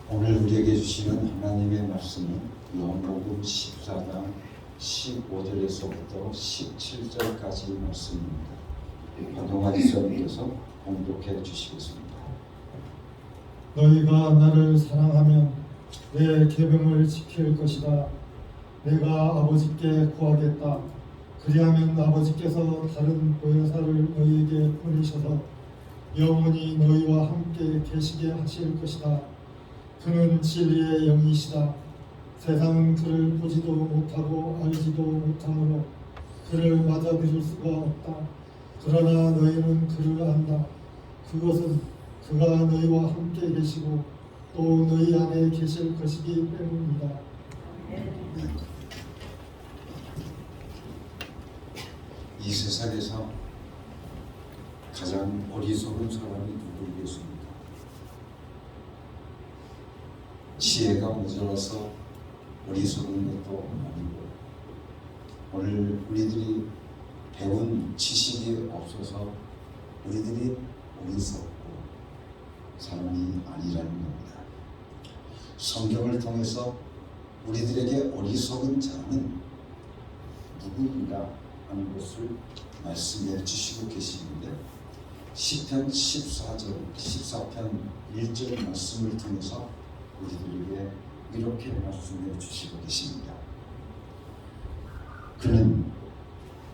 오늘 우리에게 주시는 하나님의 말씀은 요한복음 14장 15절에서부터 17절까지 말씀입니다. 박용환 이사님께서 공독해 주시겠습니다. 너희가 나를 사랑하면 내 계명을 지킬 것이다. 내가 아버지께 구하겠다. 그리하면 아버지께서 다른 보혜사를 너희에게 보내셔서 영원히 너희와 함께 계시게 하실 것이다. 그는 진리의 영이시다. 세상은 그를 보지도 못하고 알지도 못하므로 그를 맞아들일 수가 없다. 그러나 너희는 그를 안다. 그것은 그가 너희와 함께 계시고 또 너희 안에 계실 것이기 때문이다. 이 세상에서 가장 어리석은 사람이 누구겠습니까? 지혜가 모자라서 어리석은 것도 아니고, 오늘 우리들이 배운 지식이 없어서 우리들이 어리석고 사람이 아니라는 겁니다. 성경을 통해서 우리들에게 어리석은 자는 누구인가 하는 것을 말씀해 주시고 계시는데, 시편 14편 1절 말씀을 통해서 우리들에게 이렇게 말씀해 주시고 계십니다. 그는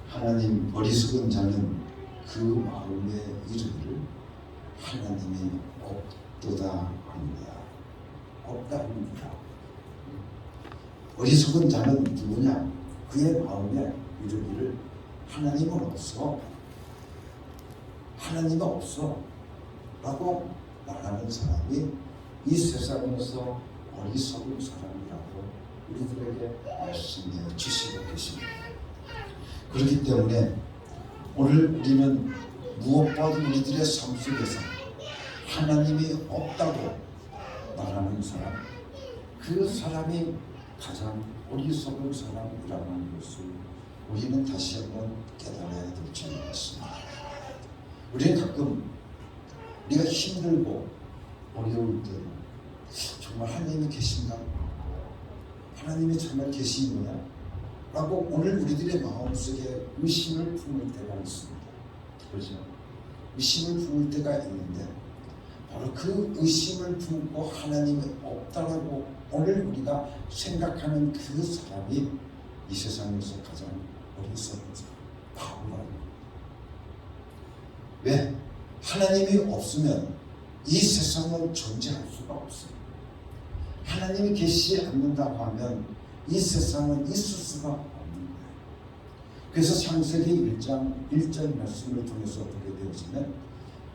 하나님, 어리석은 자는 그 마음에 이르기를 하나님이 없도다 합니다. 없다 합니다. 어리석은 자는 누구냐? 그의 마음에 이르기를 하나님은 없어, 하나님은 없어 라고 말하는 사람이 이 세상에서 어리석은 사람이라고 우리들에게 말씀해 주시고 계십니다. 그렇기 때문에 오늘 우리는 무엇보다도 우리들의 삶 속에서 하나님이 없다고 말하는 사람, 그 사람이 가장 어리석은 사람이라는 것을 우리는 다시 한번 깨달아야 될 줄 알았습니다. 우리는 가끔 우리가 힘들고 어려울 때 정말 하나님이 계신가? 하나님이 정말 계신 거야? 라고 오늘 우리들의 마음속에 의심을 품을 때가 있습니다. 그렇죠? 의심을 품을 때가 있는데, 바로 그 의심을 품고 하나님이 없다라고 오늘 우리가 생각하는 그 사람이 이 세상에서 가장 어리석은 사람, 바보라는. 왜? 하나님이 없으면 이 세상은 존재할 수가 없어요. 하나님이 계시지 않는다고 하면 이 세상은 있을 수가 없는 거예요. 그래서 창세기 1장 1절 말씀을 통해서 보게 되어지면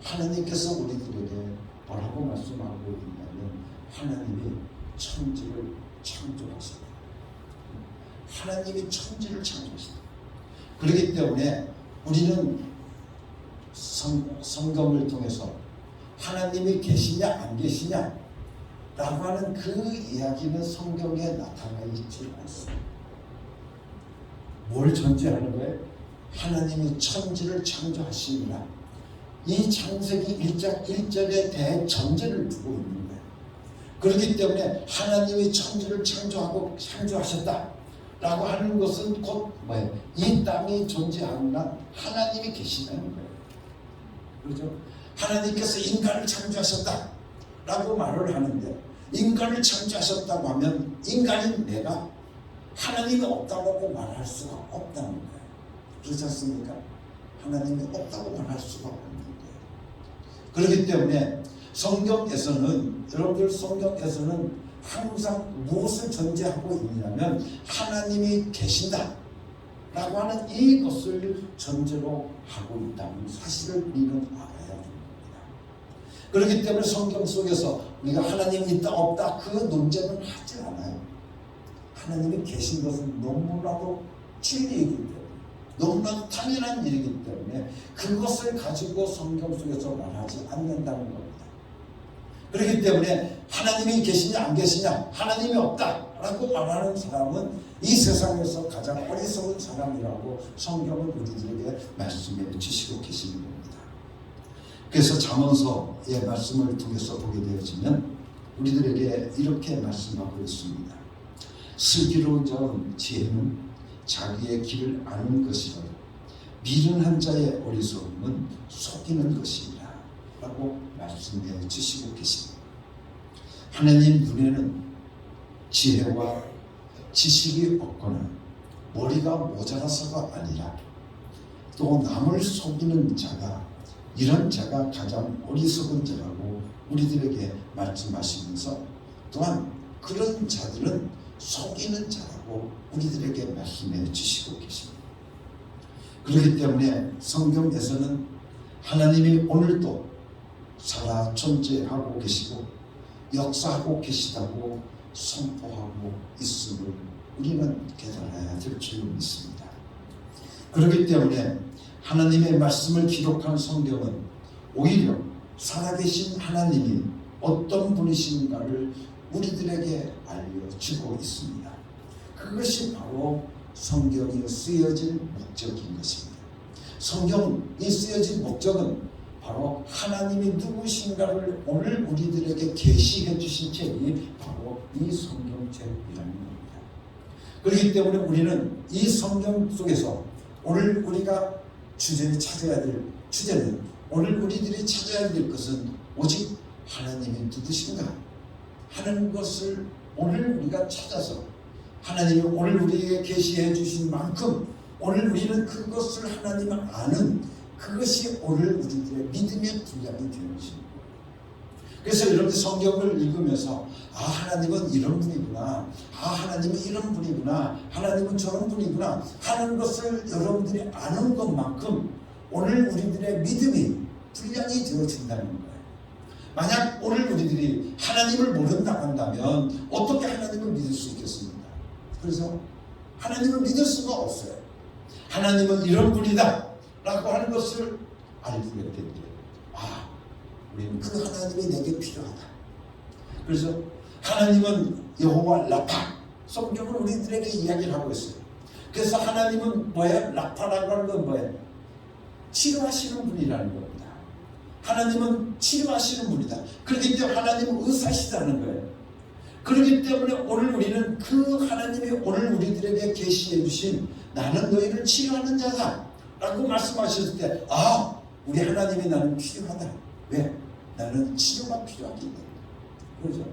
하나님께서 우리들에게 뭐라고 말씀하고 있냐면, 하나님이 천지를 창조하셨다. 하나님이 천지를 창조하셨다. 그렇기 때문에 우리는 성경을 통해서 하나님이 계시냐 안 계시냐 라고 하는 그 이야기는 성경에 나타나 있지 않습니다. 뭘 전제하는 거예요? 하나님이 천지를 창조하시니라. 이 창세기 1장 1절에 대해 전제를 두고 있는 거예요. 그렇기 때문에 하나님이 천지를 창조하셨다 라고 하는 것은 곧 뭐예요? 이 땅이 존재하는 한 하나님이 계시다는 거예요. 그렇죠? 하나님께서 인간을 창조하셨다 라고 말을 하는데, 인간을 창조하셨다고 하면 인간인 내가 하나님이 없다고 말할 수가 없다는 거예요. 그렇지 않습니까? 하나님이 없다고 말할 수가 없는 거예요. 그렇기 때문에 성경에서는, 여러분들 성경에서는 항상 무엇을 전제하고 있느냐면 하나님이 계신다 라고 하는 이것을 전제로 하고 있다는 사실을 우리는 알아야 됩니다. 그렇기 때문에 성경 속에서 우리가 하나님이 있다 없다 그 논쟁은 하지 않아요. 하나님이 계신 것은 너무나도 진리이기 때문에, 너무나도 당연한 일이기 때문에 그것을 가지고 성경 속에서 말하지 않는다는 겁니다. 그렇기 때문에 하나님이 계시냐 안 계시냐, 하나님이 없다라고 말하는 사람은 이 세상에서 가장 어리석은 사람이라고 성경은 우리들에게 말씀해 주시고 계시는 겁니다. 그래서 잠언서의 말씀을 통해서 보게 되어지면 우리들에게 이렇게 말씀하고 있습니다. 슬기로운 자는 지혜는 자기의 길을 아는 것이라 미련한 자의 어리석음은 속이는 것이라 라고 말씀해 주시고 계십니다. 하나님 눈에는 지혜와 지식이 없거나 머리가 모자라서가 아니라 또 남을 속이는 자가 이런 자가 가장 어리석은 자라고 우리들에게 말씀하시면서 또한 그런 자들은 속이는 자라고 우리들에게 말씀해 주시고 계십니다. 그렇기 때문에 성경에서는 하나님이 오늘도 살아 존재하고 계시고 역사하고 계시다고 선포하고 있음을 우리는 깨달아야 될 줄 믿습니다. 그렇기 때문에 하나님의 말씀을 기록한 성경은 오히려 살아계신 하나님이 어떤 분이신가를 우리들에게 알려주고 있습니다. 그것이 바로 성경이 쓰여진 목적인 것입니다. 성경이 쓰여진 목적은 바로 하나님이 누구신가를 오늘 우리들에게 계시해 주신 책이 바로 이 성경책이라는 겁니다. 그렇기 때문에 우리는 이 성경 속에서 오늘 우리가 찾아야 될 주제는 오늘 우리들이 찾아야 될 것은 오직 하나님이 누구신가 하는 것을 오늘 우리가 찾아서 하나님이 오늘 우리에게 계시해 주신 만큼 오늘 우리는 그것을 하나님을 아는 그것이 오늘 우리들의 믿음의 분량이 되는 것입니다. 그래서 여러분들 성경을 읽으면서 하나님은 이런 분이구나, 하나님은 이런 분이구나, 하나님은 저런 분이구나 하는 것을 여러분들이 아는 것만큼 오늘 우리들의 믿음이 분량이 되어진다는 거예요. 만약 오늘 우리들이 하나님을 모른다고 한다면 어떻게 하나님을 믿을 수 있겠습니까? 그래서 하나님을 믿을 수가 없어요. 하나님은 이런 분이다 라고 하는 것을 알게 되는데 우리는 그 하나님이 내게 필요하다. 그래서 하나님은 여호와 라파, 성경은 우리들에게 이야기를 하고 있어요. 그래서 하나님은 뭐예요? 라파라고 하는 건 뭐예요? 치료하시는 분이라는 겁니다. 하나님은 치료하시는 분이다. 그렇기 때문에 하나님은 의사시다는 거예요. 그렇기 때문에 오늘 우리는 그 하나님이 오늘 우리들에게 계시해 주신 나는 너희를 치료하는 자다 라고 말씀하셨을 때 우리 하나님이 나는 필요하다. 왜? 나는 치료가 필요하기 때문에. 그렇죠?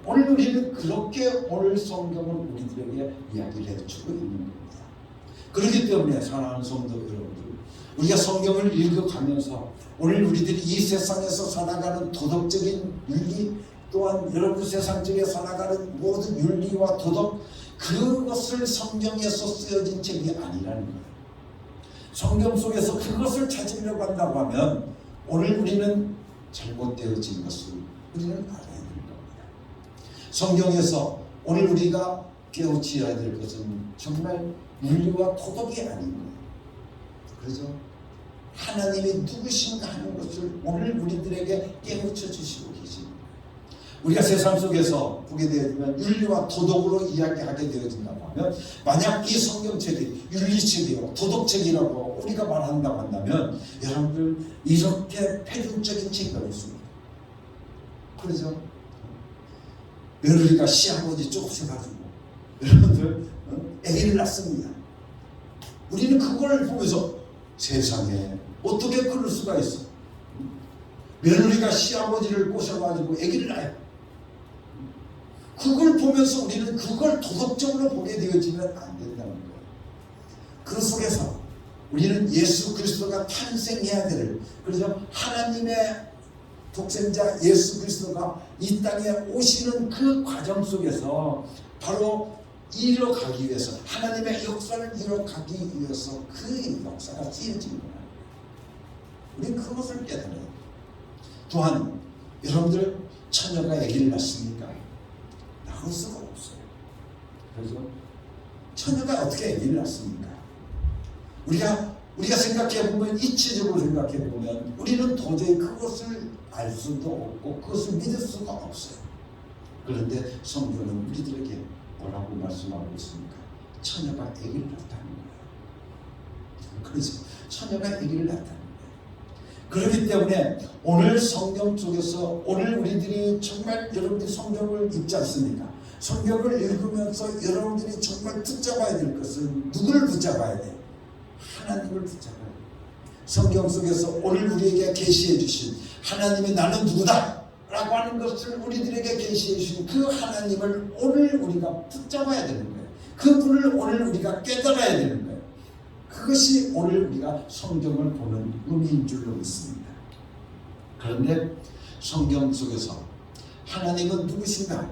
오늘 우리는 그렇게 오늘 성경은 우리들에게 이야기를 해주고 있는 겁니다. 그렇기 때문에 사랑하는 성도 여러분들, 우리가 성경을 읽어가면서 오늘 우리들이 이 세상에서 살아가는 도덕적인 윤리 또한 여러분 세상 속에 살아가는 모든 윤리와 도덕 그것을 성경에서 쓰여진 책이 아니라는 거예요. 성경 속에서 그것을 찾으려고 한다고 하면 오늘 우리는 잘못되어진 것을 우리는 알아야 되는 겁니다. 성경에서 오늘 우리가 깨우쳐야 될 것은 정말 윤리와 도덕이 아닌 거예요. 그래서 하나님이 누구신가 하는 것을 오늘 우리들에게 깨우쳐 주시고 계십니다. 우리가 세상 속에서 보게 되면 윤리와 도덕으로 이야기하게 되어진다고 하면 만약 이 성경책이 윤리책이고 도덕책이라고 우리가 말한다고 한다면 여러분들 이렇게 패륜적인 책이 있습니다. 그래서 며느리가 시아버지 쫓겨가지고 여러분들 아기를 낳습니다. 우리는 그걸 보면서 세상에 어떻게 그럴 수가 있어? 며느리가 시아버지를 꼬셔가지고 아기를 낳아요. 그걸 보면서 우리는 그걸 도덕적으로 보게 되어지면 안 된다는 거예요. 그 속에서 우리는 예수 그리스도가 탄생해야 될, 그래서 하나님의 독생자 예수 그리스도가 이 땅에 오시는 그 과정 속에서 바로 이뤄가기 위해서 하나님의 역사를 이뤄가기 위해서 그 역사가 쓰여진 거예요. 우리는 그것을 깨달아야 돼요. 또한 여러분들 처녀가 아기를 낳습니까? 낳을 수가 없어요. 그래서 처녀가 어떻게 아기를 낳습니까? 우리가 생각해보면 이치적으로 생각해보면 우리는 도저히 그것을 알 수도 없고 그것을 믿을 수가 없어요. 그런데 성경은 우리들에게 뭐라고 말씀하고 있습니까? 처녀가 아기를 낳았다는 거예요. 그래서 처녀가 아기를 낳았다는 거예요. 그렇기 때문에 오늘 성경 속에서 오늘 우리들이 정말 여러분들이 성경을 읽지 않습니까? 성경을 읽으면서 여러분들이 정말 붙잡아야 될 것은 누구를 붙잡아야 돼? 하나님을 붙잡아야 돼. 성경 속에서 오늘 우리에게 계시해 주신 하나님이 나는 누구다 라고 하는 것을 우리들에게 계시해 주신 그 하나님을 오늘 우리가 붙잡아야 되는 거예요. 그분을 오늘 우리가 깨달아야 되는 거예요. 그것이 오늘 우리가 성경을 보는 의미인 줄로 믿습니다. 그런데 성경 속에서 하나님은 누구신가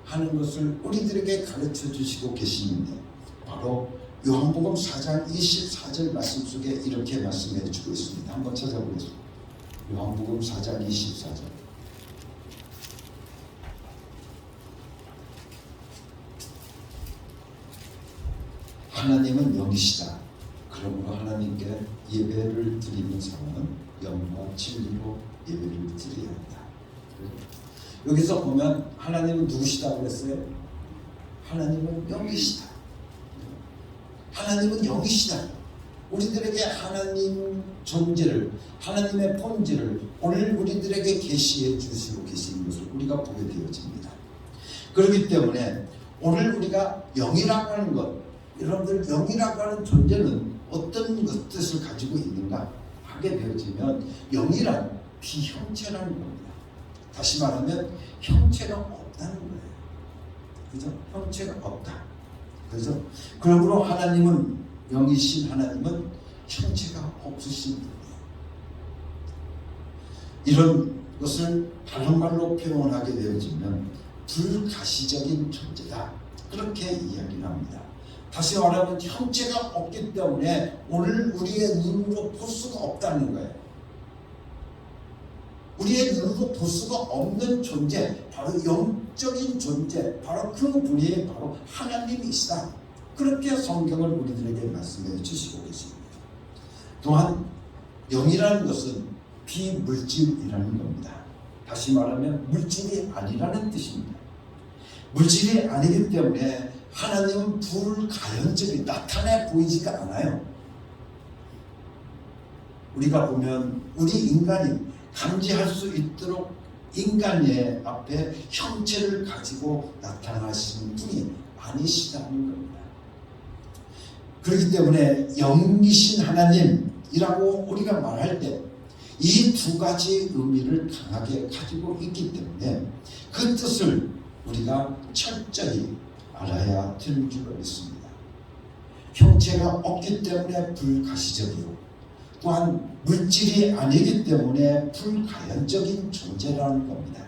하는 것을 우리들에게 가르쳐 주시고 계시는데 바로 요한복음 4장 24절 말씀 속에 이렇게 말씀해 주고 있습니다. 한번 찾아보겠습니다. 요한복음 4장 24절. 하나님은 영이시다. 그러므로 하나님께 예배를 드리는 사람은 영과 진리로 예배를 드려야 한다. 여기서 보면 하나님은 누구시다고 그랬어요? 하나님은 영이시다. 하나님은 영이시다. 우리들에게 하나님 존재를, 하나님의 본질을 오늘 우리들에게 계시해 주시고 계시는 것을 우리가 보게 되어집니다. 그렇기 때문에 오늘 우리가 영이라고 하는 것, 여러분들 영이라고 하는 존재는 어떤 뜻을 가지고 있는가 하게 되어지면 영이란 비형체라는 겁니다. 다시 말하면 형체가 없다는 거예요. 그죠? 형체가 없다. 그죠? 그러므로 하나님은 영이신 하나님은 형체가 없으신 분이에요. 이런 것을 다른 말로 표현하게 되어지면 불가시적인 존재다. 그렇게 이야기를 합니다. 다시 말하면 형체가 없기 때문에 오늘 우리의 눈으로 볼 수가 없다는 거예요. 우리의 눈으로 볼 수가 없는 존재, 바로 영적인 존재, 바로 그 분이 바로 하나님이시다. 그렇게 성경을 우리들에게 말씀해 주시고 계십니다. 또한 영이라는 것은 비물질이라는 겁니다. 다시 말하면 물질이 아니라는 뜻입니다. 물질이 아니기 때문에 하나님은 불가연적이 나타내 보이지가 않아요. 우리가 보면 우리 인간이 감지할 수 있도록 인간의 앞에 형체를 가지고 나타나시는 분이 아니시다는 겁니다. 그렇기 때문에 영이신 하나님이라고 우리가 말할 때 이 두 가지 의미를 강하게 가지고 있기 때문에 그 뜻을 우리가 철저히 알아야 될 줄 믿습니다. 형체가 없기 때문에 불가시적이요, 또한 물질이 아니기 때문에 불가연적인 존재라는 겁니다.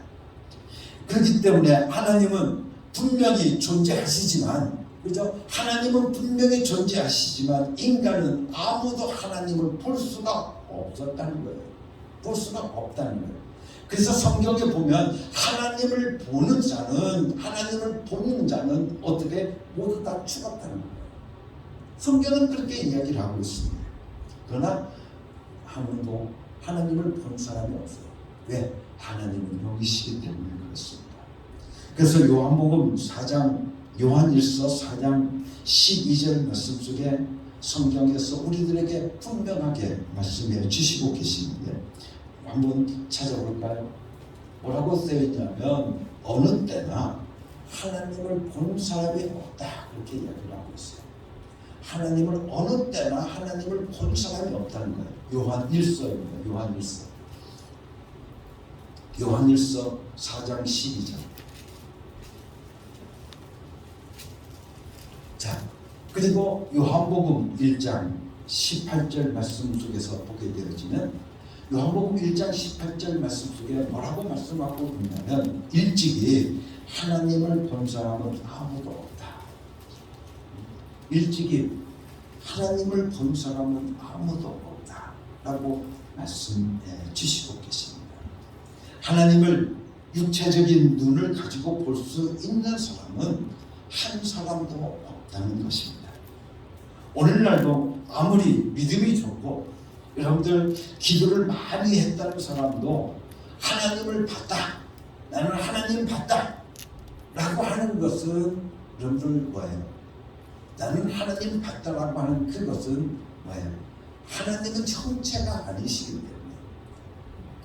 그렇기 때문에 하나님은 분명히 존재하시지만, 그죠? 하나님은 분명히 존재하시지만 인간은 아무도 하나님을 볼 수가 없었다는 거예요. 볼 수가 없다는 거예요. 그래서 성경에 보면 하나님을 보는 자는 어떻게 모두 다 죽었다는 거예요. 성경은 그렇게 이야기를 하고 있습니다. 그러나 아무도 하나님을 본 사람이 없어요. 왜? 하나님은 영이시기 때문에 그렇습니다. 그래서 요한복음 4장, 요한일서 4장 12절 말씀 속에 성경에서 우리들에게 분명하게 말씀해 주시고 계시는데 한번 찾아볼까요? 뭐라고 쓰여있냐면 어느 때나 하나님을 본 사람이 없다, 그렇게 이야기를 하고 있어요. 하나님을 어느 때나 하나님을 본 사람이 없다는 거예요. 요한일서입니다. 요한일서 4장 12절. 자, 그리고 요한복음 1장 18절 말씀 속에서 보게 되어지면 요한복음 1장 18절 말씀 속에 뭐라고 말씀하고 있냐면 일찍이 하나님을 본 사람은 아무도 없다. 일찍이 하나님을 본 사람은 아무도 없다 라고 말씀해 주시고 계십니다. 하나님을 육체적인 눈을 가지고 볼 수 있는 사람은 한 사람도 없다는 것입니다. 오늘날도 아무리 믿음이 좋고 여러분들 기도를 많이 했다는 사람도 하나님을 봤다, 나는 하나님 봤다 라고 하는 것은 여러분들 뭐예요? 나는 하나님 봤다라고 하는 그것은 뭐예요? 하나님은 형체가 아니시기 때문에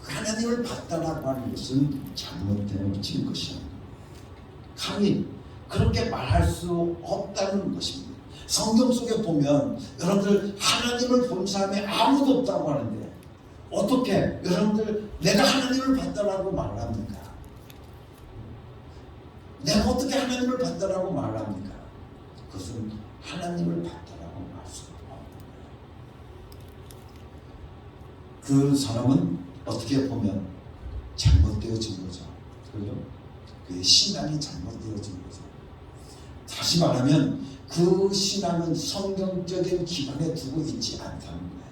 하나님을 봤다라고 하는 것은 잘못된 것이야. 감히 그렇게 말할 수 없다는 것입니다. 성경 속에 보면 여러분들 하나님을 본 사람이 아무도 없다고 하는데 어떻게 여러분들 내가 하나님을 봤다라고 말합니까? 내가 어떻게 하나님을 봤다라고 말합니까? 그것은 하나님을 봤다라고 말 수가 없는 거예요. 그 사람은 어떻게 보면 잘못되어진 거죠. 그죠? 그 신앙이 잘못되어진 거죠. 다시 말하면 그 신앙은 성경적인 기반에 두고 있지 않다는 거예요.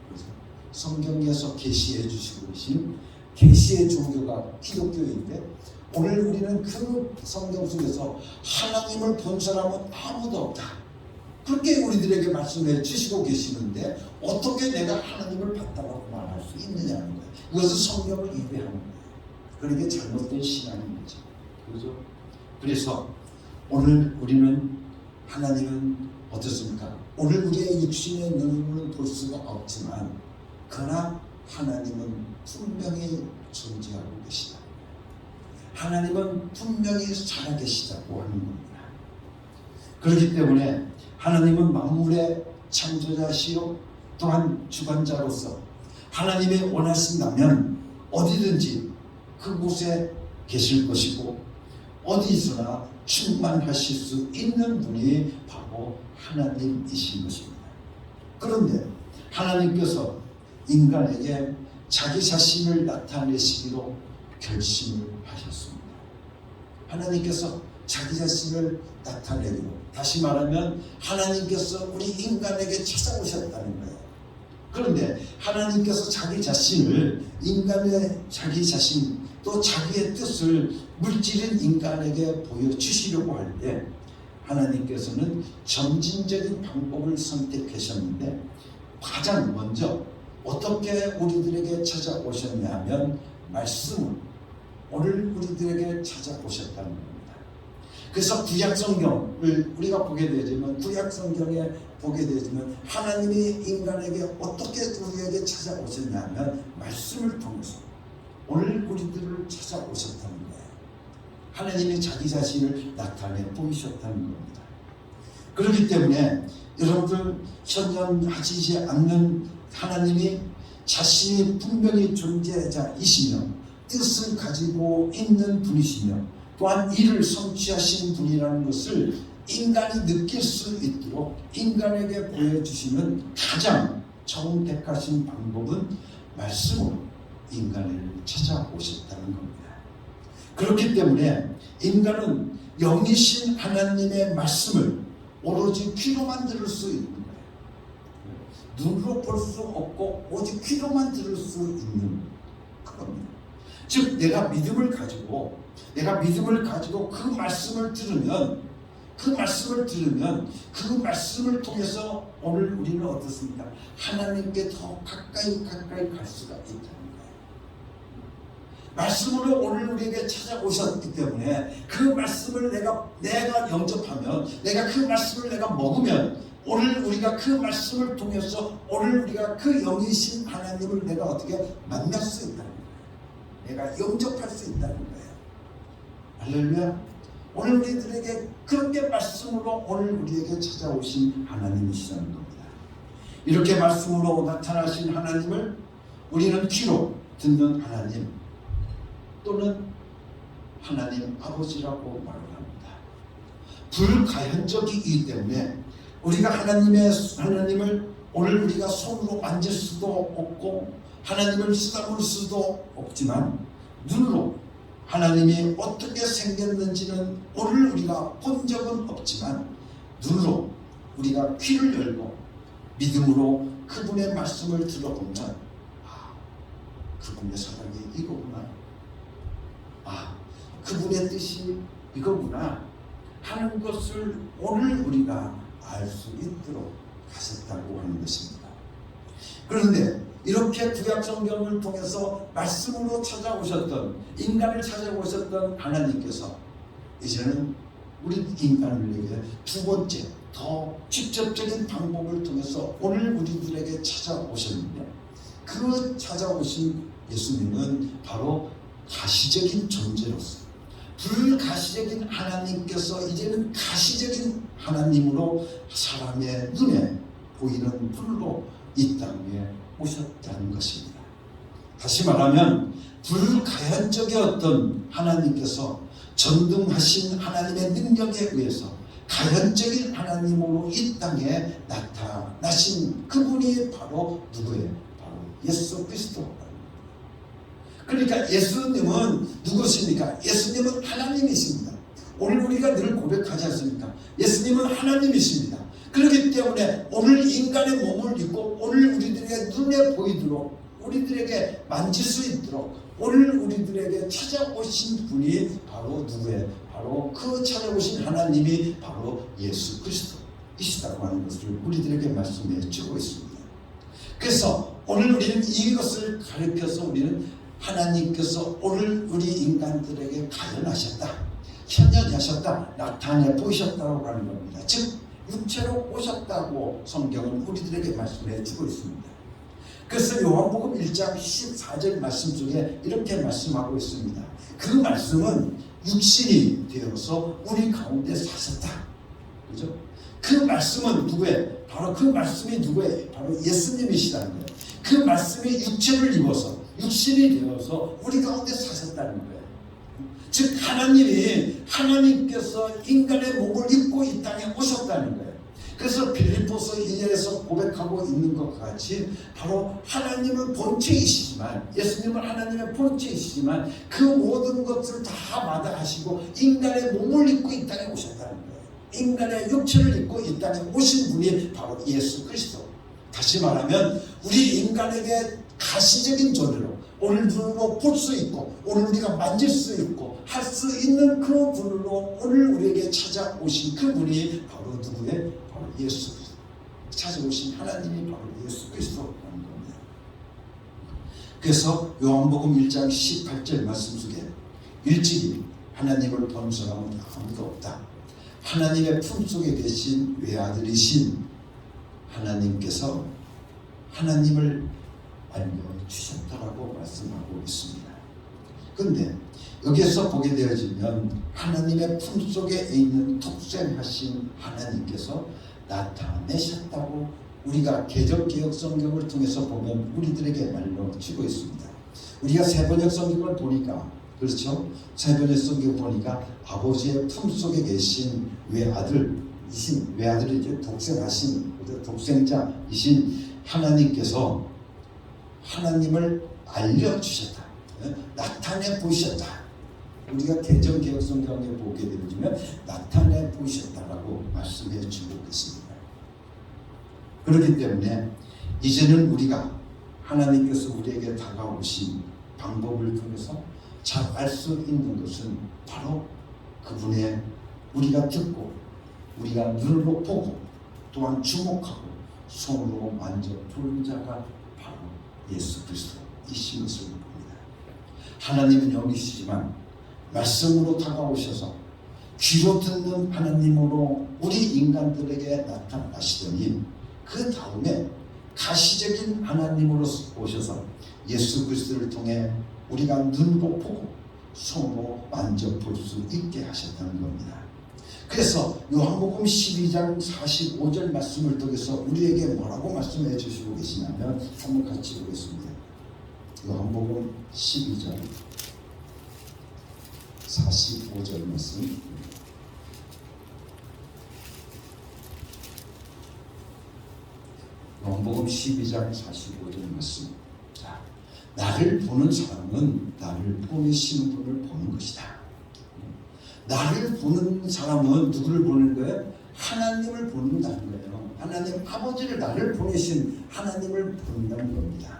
그래서 성경에서 계시해 주시고 계신 계시의 종교가 기독교인데 오늘 우리는 그 성경 속에서 하나님을 본 사람은 아무도 없다. 그렇게 우리들에게 말씀해 주시고 계시는데 어떻게 내가 하나님을 봤다고 말할 수 있느냐는 거예요. 이것은 성경을 위배하는 거예요. 그러게 잘못된 신앙인 거죠. 그렇죠? 그래서 오늘 우리는 하나님은 어떻습니까? 오늘 우리의 육신의 눈으로는 볼 수가 없지만 그러나 하나님은 분명히 존재하고 계시다. 하나님은 분명히 살아계시다고 하는 겁니다. 그렇기 때문에 하나님은 만물의 창조자시요 또한 주관자로서 하나님이 원하신다면 어디든지 그곳에 계실 것이고 어디서나 충만하실 수 있는 분이 바로 하나님이신 것입니다. 그런데 하나님께서 인간에게 자기 자신을 나타내시기로 결심을 하셨습니다. 하나님께서 자기 자신을 나타내기로, 다시 말하면 하나님께서 우리 인간에게 찾아오셨다는 거예요. 그런데 하나님께서 자기 자신을 인간의 자기 자신 또 자기의 뜻을 물질인 인간에게 보여주시려고 할 때 하나님께서는 점진적인 방법을 선택하셨는데 가장 먼저 어떻게 우리들에게 찾아오셨냐 하면 말씀을 오늘 우리들에게 찾아오셨다는 겁니다. 그래서 구약성경을 우리가 보게 되지만 구약성경에 보게 되지만 하나님이 인간에게 어떻게 우리에게 찾아오셨냐면 말씀을 통해서 오늘 우리들을 찾아오셨다는 거예요. 하나님이 자기 자신을 나타내 보이셨다는 겁니다. 그렇기 때문에 여러분들 현존하시지 않는 하나님이 자신이 분명히 존재자이시며 뜻을 가지고 있는 분이시며 또한 이를 성취하신 분이라는 것을 인간이 느낄 수 있도록 인간에게 보여주시는 가장 정택하신 방법은 말씀으로 인간을 찾아오셨다는 겁니다. 그렇기 때문에 인간은 영이신 하나님의 말씀을 오로지 귀로만 들을 수 있는 거예요. 눈으로 볼 수 없고 오직 귀로만 들을 수 있는 겁니다. 즉 내가 믿음을 가지고 그 말씀을 들으면 그 말씀을 통해서 오늘 우리는 어떻습니까? 하나님께 더 가까이 갈 수가 있다는 거예요. 말씀으로 오늘 우리에게 찾아오셨기 때문에 그 말씀을 내가 영접하면 내가 그 말씀을 내가 먹으면 오늘 우리가 그 말씀을 통해서 오늘 우리가 그 영이신 하나님을 내가 어떻게 만날 수 있다는 거예요. 내가 영접할 수 있다는 거예요. 할렐루야. 오늘 우리들에게 그렇게 말씀으로 오늘 우리에게 찾아오신 하나님이시라는 겁니다. 이렇게 말씀으로 나타나신 하나님을 우리는 귀로 듣는 하나님 또는 하나님 아버지라고 말을 합니다. 불가현적이기 때문에 우리가 하나님을 오늘 우리가 손으로 만질 수도 없고 하나님을 쓰다볼 수도 없지만 눈으로 하나님이 어떻게 생겼는지는 오늘 우리가 본 적은 없지만 눈으로 우리가 귀를 열고 믿음으로 그분의 말씀을 들어보면 그분의 사랑이 이거구나, 그분의 뜻이 이거구나 하는 것을 오늘 우리가 알 수 있도록 하셨다고 하는 것입니다. 그런데 이렇게 구약성경을 통해서 말씀으로 찾아오셨던 인간을 찾아오셨던 하나님께서 이제는 우리 인간에게 두 번째 더 직접적인 방법을 통해서 오늘 우리들에게 찾아오셨는데 그 찾아오신 예수님은 바로 가시적인 존재로서 불가시적인 하나님께서 이제는 가시적인 하나님으로 사람의 눈에 보이는 불로 이 땅에 오셨다는 것입니다. 다시 말하면 불가연적이었던 하나님께서 전능하신 하나님의 능력에 의해서 가연적인 하나님으로 이 땅에 나타나신 그분이 바로 누구예요? 바로 예수 그리스도. 그러니까 예수님은 누구십니까? 예수님은 하나님이십니다. 오늘 우리가 늘 고백하지 않습니까? 예수님은 하나님이십니다. 그렇기 때문에 오늘 인간의 몸을 입고 오늘 우리들에게 눈에 보이도록 우리들에게 만질 수 있도록 오늘 우리들에게 찾아오신 분이 바로 누구예요? 바로 그 찾아오신 하나님이 바로 예수 그리스도이시다고 하는 것을 우리들에게 말씀해 주고 있습니다. 그래서 오늘 우리는 이것을 가르쳐서 우리는 하나님께서 오늘 우리 인간들에게 가연하셨다, 현현하셨다, 나타내 보이셨다고 하는 겁니다. 즉 육체로 오셨다고 성경은 우리들에게 말씀해 주고 있습니다. 그래서 요한복음 1장 14절 말씀 중에 이렇게 말씀하고 있습니다. 그 말씀은 육신이 되어서 우리 가운데 사셨다. 그죠? 그 말씀은 누구예요? 바로 그 말씀이 누구예요? 바로 예수님이시라는 거예요. 그 말씀이 육체를 입어서 육신이 되어서 우리 가운데 사셨다는 거예요. 즉 하나님께서 인간의 몸을 입고 이 땅에 오셨다는 거예요. 그래서 빌립보서 2절에서 고백하고 있는 것 같이 바로 하나님은 본체이시지만 예수님은 하나님의 본체이시지만 그 모든 것을 다 마다하시고 인간의 몸을 입고 이 땅에 오셨다는 거예요. 인간의 육체를 입고 이 땅에 오신 분이 바로 예수 그리스도. 다시 말하면 우리 인간에게 가시적인 존재로 오늘 눈으로 볼 수 있고 오늘 우리가 만질 수 있고 할 수 있는 그 분으로 오늘 우리에게 찾아오신 그분이 바로 누구예요? 바로 예수 그리스도. 찾아오신 하나님이 바로 예수 그리스도라는 겁니다. 그래서 요한복음 1장 18절 말씀 속에 일찍이 하나님을 본 사람은 아무도 없다. 하나님의 품속에 계신 외아들이신 하나님께서 하나님을 알려주셨다라고 말씀하고 있습니다. 그런데 여기에서 보게 되어지면 하나님의 품속에 있는 독생하신 하나님께서 나타내셨다고 우리가 개정개혁 성경을 통해서 보면 우리들에게 말로주고 있습니다. 우리가 세번역 성경을 보니까 그렇죠? 세번역 성경을 보니까 아버지의 품속에 계신 외아들이신 외아들이 독생하신 독생자이신 하나님께서 하나님을 알려주셨다. 나타내 보이셨다. 우리가 개정개혁 성경에 보게 되면 나타내 보이셨다라고 말씀해 주고 있습니다. 그렇기 때문에 이제는 우리가 하나님께서 우리에게 다가오신 방법을 통해서 잘 알 수 있는 것은 바로 그분의 우리가 듣고 우리가 눈으로 보고 또한 주목하고 손으로 만져 본 자가 바로 예수 그리스도이신 것을 봅니다. 하나님은 영이시지만 말씀으로 다가오셔서 귀로 듣는 하나님으로 우리 인간들에게 나타나시더니 그 다음에 가시적인 하나님으로 오셔서 예수 그리스도를 통해 우리가 눈으로 보고 손으로 만져볼 수 있게 하셨다는 겁니다. 그래서 요한복음 12장 45절 말씀을 통해서 우리에게 뭐라고 말씀해 주시고 계시냐면 한번 같이 보겠습니다. 요한복음 12장 45절 말씀. 요한복음 12장 45절 말씀. 자, 나를 보는 사람은 나를 보내신 분을 보는 것이다. 나를 보는 사람은 누구를 보는 거예요? 하나님을 본다는 거예요. 하나님 아버지를 나를 보내신 하나님을 본다는 겁니다.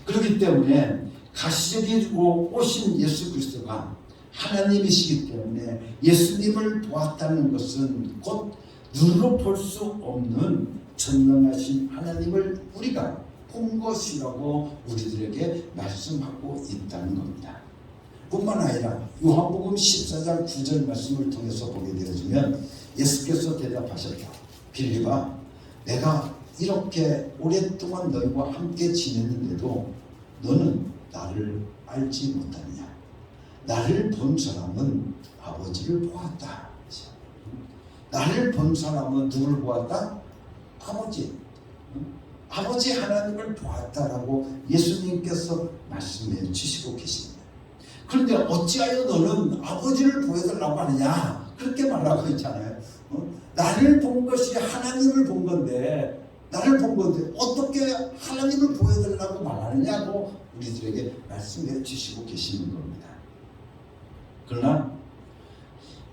그렇기 때문에 가시적이고 오신 예수 그리스도가 하나님이시기 때문에 예수님을 보았다는 것은 곧 눈으로 볼 수 없는 전능하신 하나님을 우리가 본 것이라고 우리들에게 말씀하고 있다는 겁니다. 뿐만 아니라 요한복음 14장 9절 말씀을 통해서 보게 되어지면 예수께서 대답하셨다. 빌립아, 내가 이렇게 오랫동안 너희와 함께 지냈는데도 너는 나를 알지 못하느냐? 나를 본 사람은 아버지를 보았다. 나를 본 사람은 누굴 보았다? 아버지. 아버지 하나님을 보았다라고 예수님께서 말씀해 주시고 계십니다. 그런데 어찌하여 너는 아버지를 보여달라고 하느냐? 그렇게 말하고 있잖아요. 나를 본 것이 하나님을 본 건데, 나를 본 건데 어떻게 하나님을 보여달라고 말하느냐고 우리들에게 말씀해 주시고 계시는 겁니다. 그러나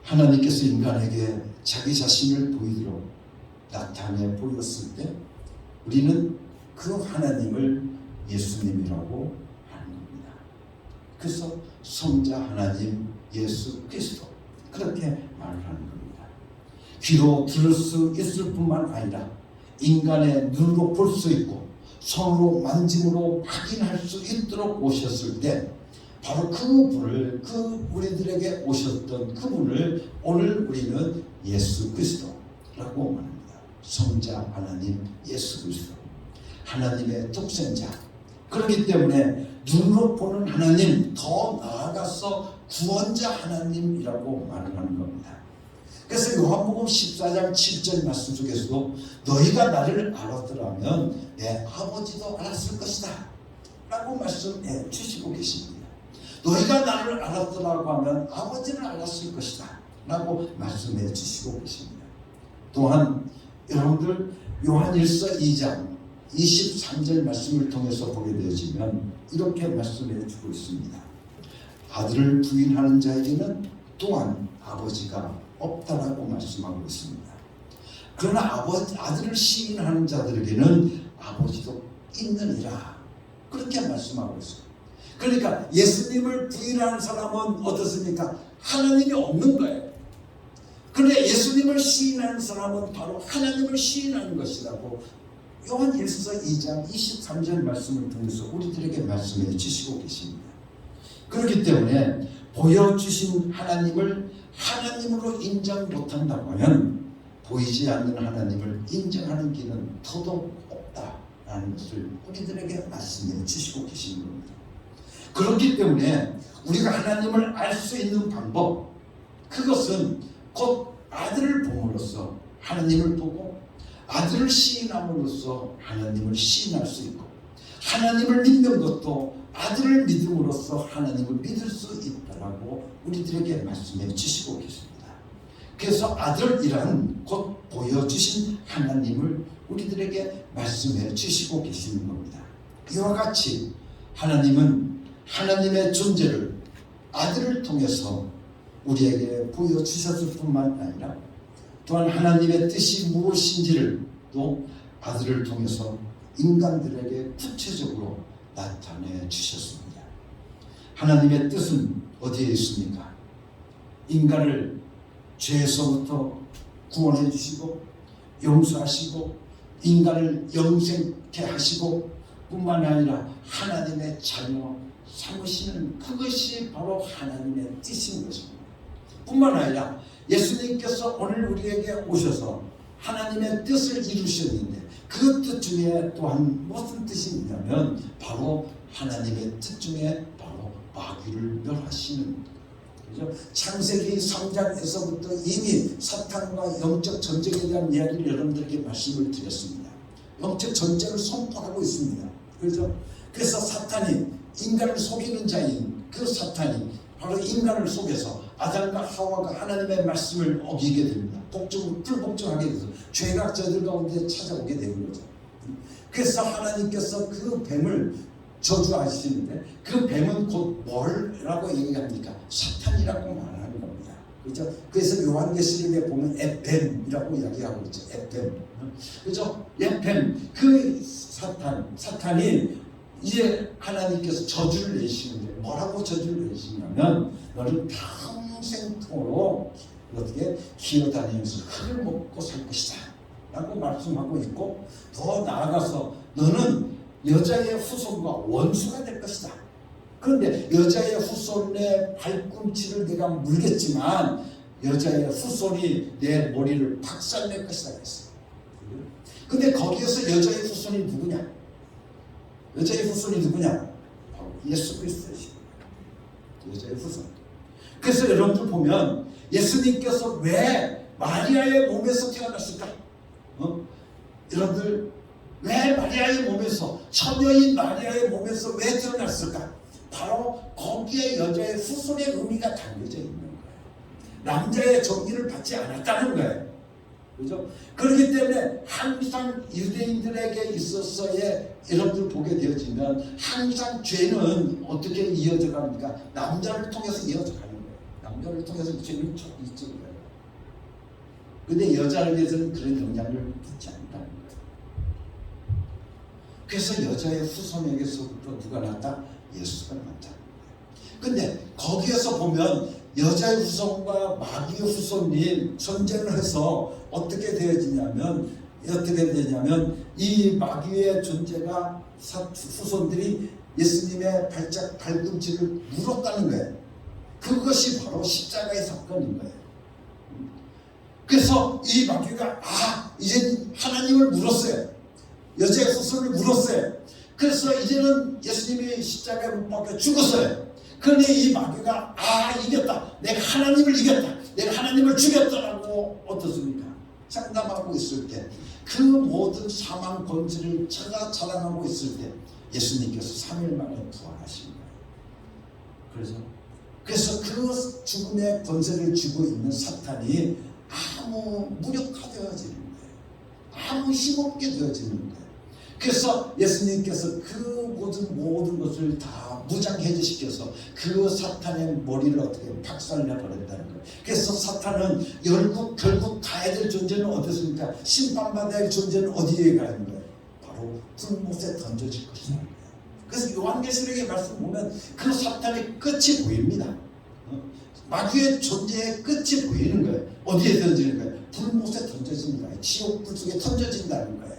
하나님께서 인간에게 자기 자신을 보이도록 나타내 보였을 때 우리는 그 하나님을 예수님이라고 하는 겁니다. 그래서 성자 하나님 예수 그리스도 그렇게 말을 하는 겁니다. 귀로 들을 수 있을 뿐만 아니라 인간의 눈으로 볼 수 있고 손으로 만짐으로 확인할 수 있도록 오셨을 때 바로 그분을, 그 우리들에게 오셨던 그분을 오늘 우리는 예수 그리스도라고 말합니다. 성자 하나님 예수 그리스도, 하나님의 독생자. 그렇기 때문에 눈으로 보는 하나님, 더 나아가서 구원자 하나님이라고 말을 하는 겁니다. 그래서 요한복음 14장 7절 말씀 속에서도 너희가 나를 알았더라면 내 아버지도 알았을 것이다 라고 말씀해 주시고 계십니다. 너희가 나를 알았더라고 하면 아버지를 알았을 것이다 라고 말씀해 주시고 계십니다. 또한 여러분들 요한 1서 2장 23절 말씀을 통해서 보게 되어지면 이렇게 말씀해 주고 있습니다. 아들을 부인하는 자에게는 또한 아버지가 없다라고 말씀하고 있습니다. 그러나 아들을 시인하는 자들에게는 아버지도 있느니라 그렇게 말씀하고 있습니다. 그러니까 예수님을 부인하는 사람은 어떻습니까? 하나님이 없는 거예요. 그런데 예수님을 시인하는 사람은 바로 하나님을 시인하는 것이라고 요한 1서 2장 23절 말씀을 통해서 우리들에게 말씀해 주시고 계십니다. 그렇기 때문에 보여주신 하나님을 하나님으로 인정 못한다고 하면 보이지 않는 하나님을 인정하는 길은 더더욱 없다라는 것을 우리들에게 말씀해 주시고 계시는 겁니다. 그렇기 때문에 우리가 하나님을 알 수 있는 방법, 그것은 곧 아들을 봄으로써 하나님을 보고 아들을 시인함으로써 하나님을 시인할 수 있고, 하나님을 믿는 것도 아들을 믿음으로써 하나님을 믿을 수 있다라고 우리들에게 말씀해 주시고 계십니다. 그래서 아들이란 곧 보여주신 하나님을 우리들에게 말씀해 주시고 계시는 겁니다. 이와 같이 하나님은 하나님의 존재를 아들을 통해서 우리에게 보여주셨을 뿐만 아니라 또한 하나님의 뜻이 무엇인지를 또 아들을 통해서 인간들에게 구체적으로 나타내 주셨습니다. 하나님의 뜻은 어디에 있습니까? 인간을 죄에서부터 구원해 주시고 용서하시고 인간을 영생케 하시고 뿐만 아니라 하나님의 자녀 삼으시는 그것이 바로 하나님의 뜻인 것입니다. 뿐만 아니라 예수님께서 오늘 우리에게 오셔서 하나님의 뜻을 이루셨는데 그 뜻 중에 또한 무슨 뜻이 있냐면 바로 하나님의 뜻 중에 바로 마귀를 멸하시는, 그죠? 창세기 3장에서부터 이미 사탄과 영적 전쟁에 대한 이야기를 여러분들에게 말씀을 드렸습니다. 영적 전쟁을 선포하고 있습니다. 그죠? 그래서 사탄이 인간을 속이는 자인 그 사탄이 바로 인간을 속여서 아담과 하와가 하나님의 말씀을 어기게 됩니다. 불복종하게 돼서 죄가 저들 가운데 찾아오게 되는 거죠. 그래서 하나님께서 그 뱀을 저주하시는데 그 뱀은 곧 뭐라고 얘기합니까? 사탄이라고 말하는 겁니다. 그렇죠? 그래서 요한계시록에 보면 에뱀이라고 이야기하고 있죠. 에뱀. 그렇죠? 에뱀. 그 사탄이 이제 하나님께서 저주를 내시는데 뭐라고 저주를 내시냐면 너는 평생토록 어떻게 기어다니면서 흙을 먹고 살 것이다 라고 말씀하고 있고, 더 나아가서 너는 여자의 후손과 원수가 될 것이다. 그런데 여자의 후손의 발꿈치를 내가 물겠지만 여자의 후손이 내 머리를 박살낼 것이다 그랬어요. 근데 거기에서 여자의 후손이 누구냐? 여자의 후손이 누구냐? 바로 예수 그리스도이십니다. 여자의 후손. 그래서 여러분들 보면 예수님께서 왜 마리아의 몸에서 태어났을까? 여러분들 왜 마리아의 몸에서, 처녀인 마리아의 몸에서 왜 태어났을까? 바로 거기에 여자의 후손의 의미가 담겨져 있는 거예요. 남자의 정의를 받지 않았다는 거예요. 그죠? 그렇기 때문에 항상 유대인들에게 있어서의, 여러분들 보게 되어지면 항상 죄는 어떻게 이어져 갑니까? 남자를 통해서 이어져 가는 거예요. 남자를 통해서 죄는 이어져 가요. 근데 여자에 대해서는 그런 영향을 받지 않는다는 거예요. 그래서 여자의 후손에게서부터 누가 났다? 예수가 났다는 거예요. 근데 거기에서 보면 여자의 후손과 마귀의 후손이 전쟁을 해서 어떻게 되냐면 이 마귀의 존재가 후손들이 예수님의 발꿈치를 물었다는 거예요. 그것이 바로 십자가의 사건인 거예요. 그래서 이 마귀가 이제 하나님을 물었어요. 여자의 후손을 물었어요. 그래서 이제는 예수님이 십자가에 못 박혀 죽었어요. 그런데 이 마귀가 이겼다. 내가 하나님을 이겼다. 내가 하나님을 죽였다라고 어떻습니까? 장담하고 있을 때, 그 모든 사망 권세를 제가 자랑하고 있을 때 예수님께서 3일 만에 부활하신 거예요. 그래서 그 죽음의 권세를 쥐고 있는 사탄이 아무 무력화되어지는 거예요. 아무 힘없게 되어지는 거예요. 그래서 예수님께서 그 모든 것을 다 무장해제시켜서 그 사탄의 머리를 어떻게 박살내버렸다는 거예요. 그래서 사탄은 결국 가야 될 존재는 어디습니까? 심판받아야 할 존재는 어디에 가는 거예요? 바로 불못에 던져질 것이라는 거예요. 그래서 요한계시록의 말씀 보면 그 사탄의 끝이 보입니다. 마귀의 존재의 끝이 보이는 거예요. 어디에 던지는 거예요? 불못에 던져지는 거예요. 지옥 불 속에 던져진다는 거예요.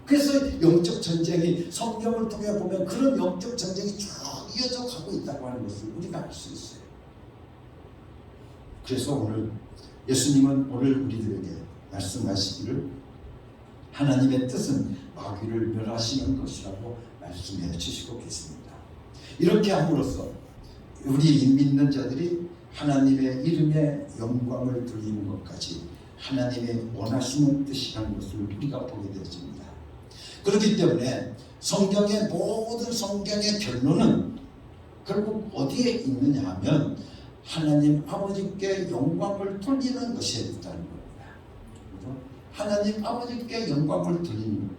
그래서 영적 전쟁이, 성경을 통해 보면 그런 영적 전쟁이 쭉 이어져 가고 있다고 하는 것을 우리가 알 수 있어요. 그래서 오늘 예수님은 오늘 우리들에게 말씀하시기를 하나님의 뜻은 마귀를 멸하시는 것이라고 말씀해 주시고 계십니다. 이렇게 함으로써 우리 믿는 자들이 하나님의 이름에 영광을 돌리는 것까지 하나님의 원하시는 뜻이라는 것을 우리가 보게 되어집니다. 그렇기 때문에 모든 성경의 결론은 결국 어디에 있느냐 하면 하나님 아버지께 영광을 돌리는 것에 있다는 겁니다. 하나님 아버지께 영광을 돌리는 것.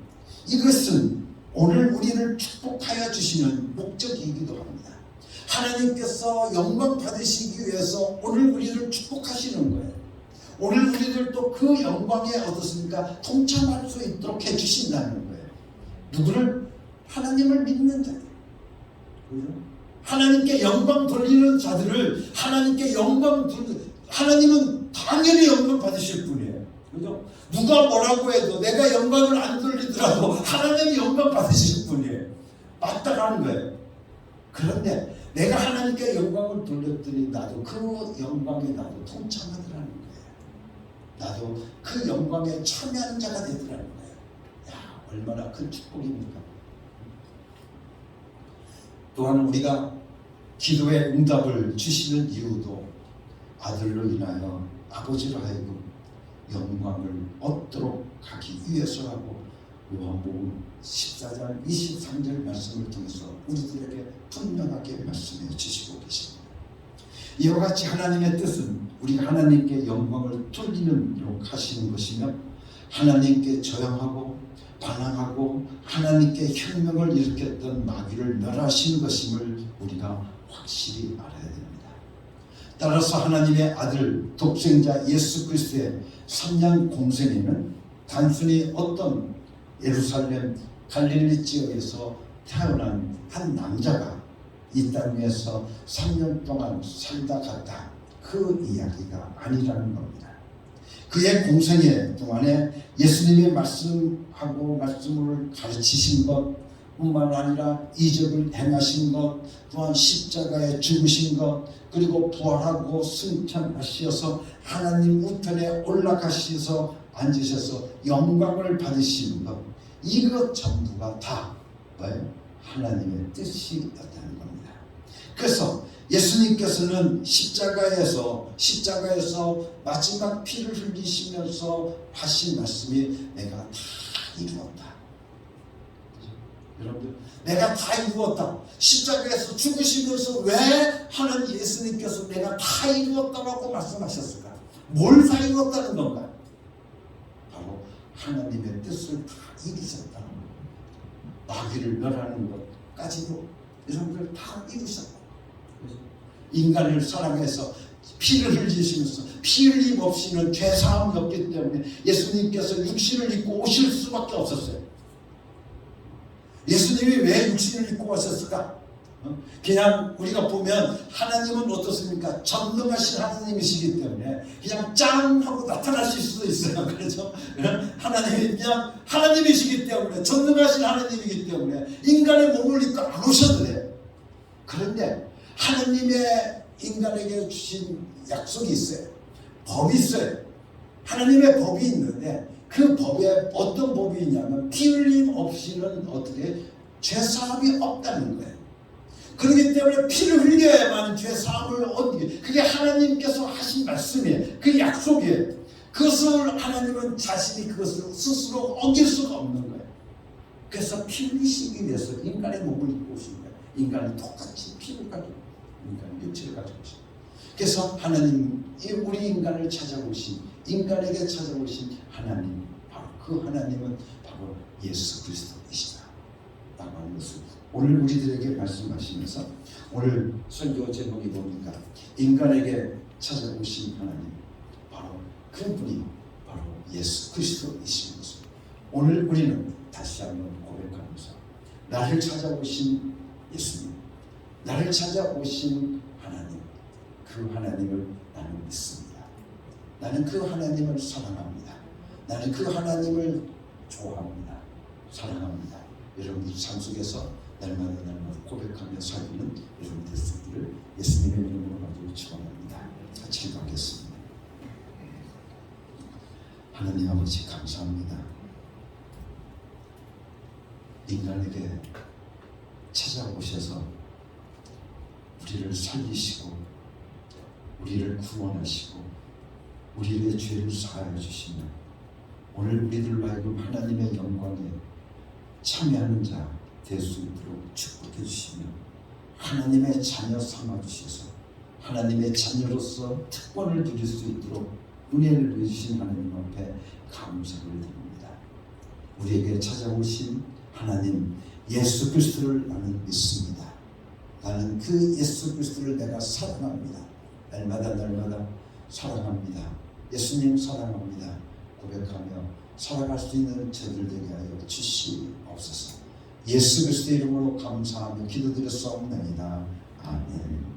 이것은 오늘 우리를 축복하여 주시는 목적이기도 합니다. 하나님께서 영광 받으시기 위해서 오늘 우리를 축복하시는 거예요. 오늘 우리들도 그 영광에 어떻습니까? 동참할 수 있도록 해주신다는 거예요. 누구를? 하나님을 믿는 자들. 하나님께 영광 돌리는 자들을 하나님께 하나님은 당연히 영광 받으실 분이에요. 그죠? 누가 뭐라고 해도 내가 영광을 안 돌리더라도 하나님이 영광 받으실 분이에요. 맞다라는 거예요. 그런데 내가 하나님께 영광을 돌렸더니 나도 그 영광에 나도 동참하더라는 거예요. 나도 그 영광에 참여하는 자가 되더라는 거예요. 얼마나 큰 축복입니까? 또한 우리가 기도의 응답을 주시는 이유도 아들로 인하여 아버지로 하여금 영광을 얻도록 하기 위해서라고 요한복음 14장 23절 말씀을 통해서 우리들에게 분명하게 말씀해 주시고 계십니다. 이와 같이 하나님의 뜻은 우리가 하나님께 영광을 돌리도록 하시는 것이며 하나님께 저항하고 반항하고 하나님께 혁명을 일으켰던 마귀를 멸하시는 것임을 우리가 확실히 알아야 됩니다. 따라서 하나님의 아들 독생자 예수 그리스도의 삼양 공생에는 단순히 어떤 예루살렘 갈릴리 지역에서 태어난 한 남자가 이 땅 위에서 3년 동안 살다 갔다, 그 이야기가 아니라는 겁니다. 그의 공생애 동안에 예수님이 말씀을 가르치신 것 뿐만 아니라 이적을 행하신 것, 또한 십자가에 죽으신 것, 그리고 부활하고 승천하셔서 하나님 우편에 올라가셔서 앉으셔서 영광을 받으시는 것, 이것 전부가 다 뭐예요? 하나님의 뜻이었다는 겁니다. 그래서 예수님께서는 십자가에서 마지막 피를 흘리시면서 하신 말씀이 내가 다 이루었다. 여러분들, 내가 다 이루었다. 십자가에서 죽으시면서 왜 하나님 예수님께서 내가 다 이루었다라고 말씀하셨을까? 뭘 다 이루었다는 건가? 바로 하나님의 뜻을 다 이루셨다. 마귀를 멸하는 것까지도 여러분들 다 이루셨다. 인간을 사랑해서 피를 흘리시면서 피 흘림 없이는 죄사함이 없기 때문에 예수님께서 육신을 입고 오실 수밖에 없었어요. 예수님이 왜 육신을 입고 오셨을까? 그냥 우리가 보면 하나님은 어떻습니까? 전능하신 하나님이시기 때문에 그냥 짠 하고 나타나실 수도 있어요. 그렇죠? 하나님이 그냥 하나님이시기 때문에, 전능하신 하나님이기 때문에 인간의 몸을 입고 안 오셔도 돼요. 그런데 하나님의 인간에게 주신 약속이 있어요. 법이 있어요. 하나님의 법이 있는데 그 법에 어떤 법이 있냐면 피 흘림 없이는 어떻게 죄사함이 없다는 거예요. 그렇기 때문에 피를 흘려야만 죄사함을 얻게, 그게 하나님께서 하신 말씀이에요. 그 약속이에요. 그것을 하나님은 자신이 그것을 스스로 어길 수가 없는 거예요. 그래서 피 흘리시기 위해서 인간의 몸을 입고 오신 거예요. 인간이 똑같이 피를 가지고, 인간의 육체를 가지고 오신 거예요. 그래서 하나님, 우리 인간을 찾아오신, 인간에게 찾아오신 하나님, 바로 그 하나님은 바로 예수 그리스도이시다 라고 하는 것을 오늘 우리들에게 말씀하시면서, 오늘 설교 제목이 뭡니까? 인간에게 찾아오신 하나님, 바로 그분이 바로 예수 그리스도이신 것을 오늘 우리는 다시 한번 고백하면서, 나를 찾아오신 예수님, 나를 찾아오신 하나님, 그 하나님을 나는 믿습니다. 나는 그 하나님을 사랑합니다. 나는 그 하나님을 좋아합니다. 사랑합니다. 여러분들 삶 속에서 날마다 고백하며 살기는 여러분들 되시기를 예수님의 이름으로 아주 축원합니다. 같이 기도하겠습니다. 하나님 아버지 감사합니다. 인간에게 찾아오셔서 우리를 살리시고 우리를 구원하시고 우리의 죄를 사하여 주시며 오늘 우리들로 하여금 하나님의 영광에 참여하는 자 될 수 있도록 축복해 주시며 하나님의 자녀 삼아 주셔서 하나님의 자녀로서 특권을 누릴 수 있도록 은혜를 내주신 하나님 앞에 감사를 드립니다. 우리에게 찾아오신 하나님 예수 그리스도를 나는 믿습니다. 나는 그 예수 그리스도를 내가 사랑합니다. 날마다 사랑합니다. 예수님 사랑합니다. 고백하며 살아갈 수 있는 저들 되게 하여 주시옵소서. 예수 그리스도의 이름으로 감사하며 기도드렸사옵나이다. 아멘.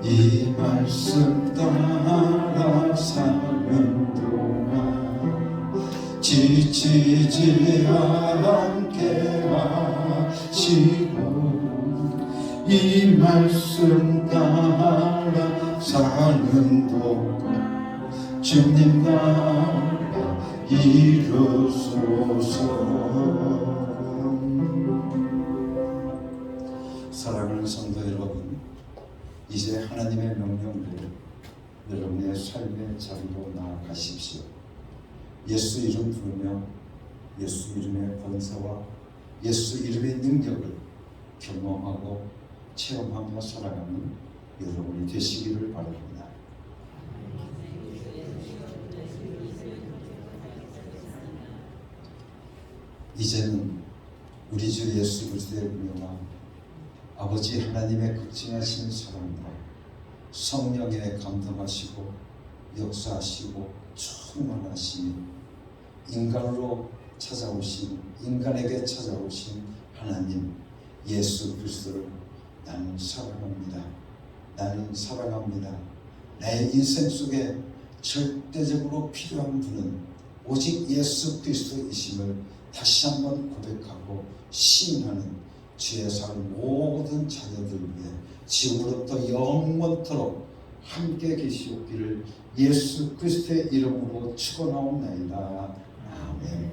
이 말씀 따라 사는 동안 지치지 않게 하시고 이 말씀 따라 사는 동안 주님 나라 이루소서. 사랑하는 성도 여러분, 이제 하나님의 명령대로 여러분의 삶의 자리로 나아가십시오. 예수 이름 부르며 예수 이름의 권세와 예수 이름의 능력을 경험하고 체험하며 살아가는 여러분이 되시기를 바랍니다. 이제는 우리 주 예수 그리스도의 은혜와 아버지 하나님의 극진하신 사랑과 성령의 감동하시고 역사하시고 충만하시니 인간으로 찾아오신, 인간에게 찾아오신 하나님 예수 그리스도를 나는 사랑합니다. 나는 사랑합니다. 내 인생 속에 절대적으로 필요한 분은 오직 예수 그리스도이심을 다시 한번 고백하고 시인하는 지혜 살 모든 자녀들 위해 지금부터 영원토록 함께 계시옵기를 예수 그리스도의 이름으로 축원하옵나이다. 아멘.